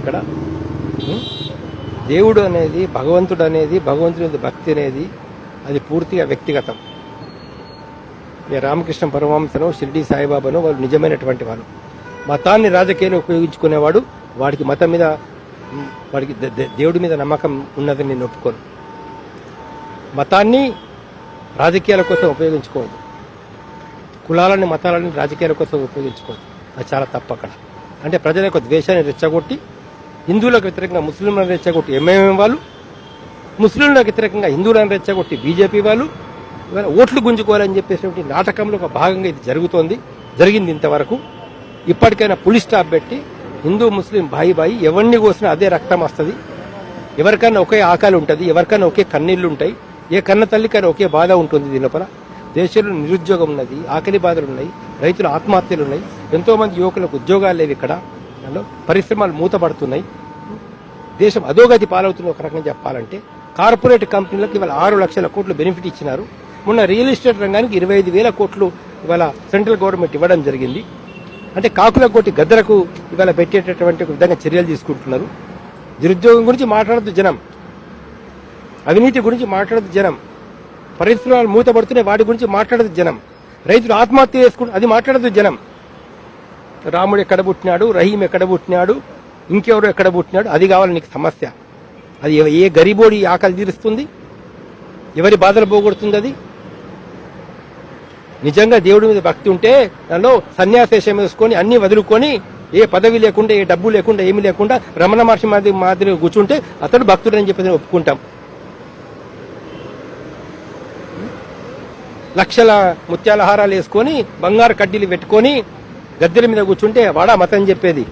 ఇక్కడ. దేవుడు అనేది, భగవంతుడు అనేది, భగవంతుడి మీద భక్తి అనేది అది పూర్తిగా వ్యక్తిగతం. రామకృష్ణ పరమహంసను, షిరిడి సాయిబాబాను వాళ్ళు నిజమైనటువంటి వాళ్ళు. మతాన్ని రాజకీయాలు ఉపయోగించుకునేవాడు వాడికి మతం మీద, వాడికి దేవుడి మీద నమ్మకం ఉన్నదని నేను ఒప్పుకోను. మతాన్ని రాజకీయాల కోసం ఉపయోగించుకోవద్దు, కులాలని మతాలని రాజకీయాల కోసం ఉపయోగించుకోవద్దు. అది చాలా తప్పు అక్కడ. అంటే ప్రజల యొక్క ద్వేషాన్ని రెచ్చగొట్టి, హిందువులకు వ్యతిరేకంగా ముస్లింలను రెచ్చగొట్టి ఎంఐఎం వాళ్ళు, ముస్లింలకు వ్యతిరేకంగా హిందువులను రెచ్చగొట్టి బీజేపీ వాళ్ళు ఇవాళ ఓట్లు గుంజుకోవాలని చెప్పేసి నాటకంలో ఒక భాగంగా ఇది జరిగింది ఇంతవరకు. ఇప్పటికైనా పులి స్టాప్ పెట్టి హిందూ ముస్లిం బాయి ఎవరిని కోసినా అదే రక్తం వస్తుంది. ఎవరికైనా ఒకే ఆకలి ఉంటుంది, ఎవరికైనా ఒకే కన్నీళ్లు ఉంటాయి, ఏ కన్న తల్లికైనా ఒకే బాధ ఉంటుంది. దీని లోపల దేశంలో నిరుద్యోగం ఉన్నది, ఆకలి బాధలు ఉన్నాయి, రైతుల ఆత్మహత్యలు ఉన్నాయి, ఎంతో మంది యువకులకు ఉద్యోగాలు లేవు. ఇక్కడ పరిశ్రమలు మూతపడుతున్నాయి, దేశం అధోగతి పాలవుతున్న ఒక రకంగా చెప్పాలంటే. కార్పొరేట్ కంపెనీలకు ఇవాళ 6 లక్షల కోట్లు బెనిఫిట్ ఇచ్చినారు. మొన్న రియల్ ఎస్టేట్ రంగానికి 25,000 కోట్లు ఇవాళ సెంట్రల్ గవర్నమెంట్ ఇవ్వడం జరిగింది. అంటే కాకుల కోటి గద్దలకు ఇవాళ పెట్టేటటువంటి విధంగా చర్యలు తీసుకుంటున్నారు. నిరుద్యోగం గురించి మాట్లాడద్దు జనం, అవినీతి గురించి మాట్లాడదు జనం, పరిశ్రమలు మూతపడుతున్నాయి వాటి గురించి మాట్లాడదు జనం, రైతులు ఆత్మహత్య చేసుకుంటూ అది మాట్లాడదు జనం. రాముడు ఎక్కడ పుట్టినాడు, రహీం ఎక్కడ పుట్టినాడు, ఇంకెవరు ఎక్కడ పుట్టినాడు, అది కావాలి నీకు సమస్య. అది ఏ గరీబోడి ఆకలి తీరుస్తుంది, ఎవరి బాధలు పోగొడుతుంది? అది నిజంగా దేవుడి మీద భక్తి ఉంటే దానిలో సన్యాసేషం వేసుకొని అన్ని వదులుకొని, ఏ పదవి లేకుండా, ఏ డబ్బు లేకుండా, ఏమీ లేకుండా రమణ మహర్షి మాదిరి కూర్చుంటే అతడు భక్తుడని చెప్పి ఒప్పుకుంటాం. లక్షల ముత్యాల హారాలు వేసుకొని బంగారు కడ్డీలు పెట్టుకొని గద్దెల మీద కూర్చుంటే వాడా మతం చెప్పేది?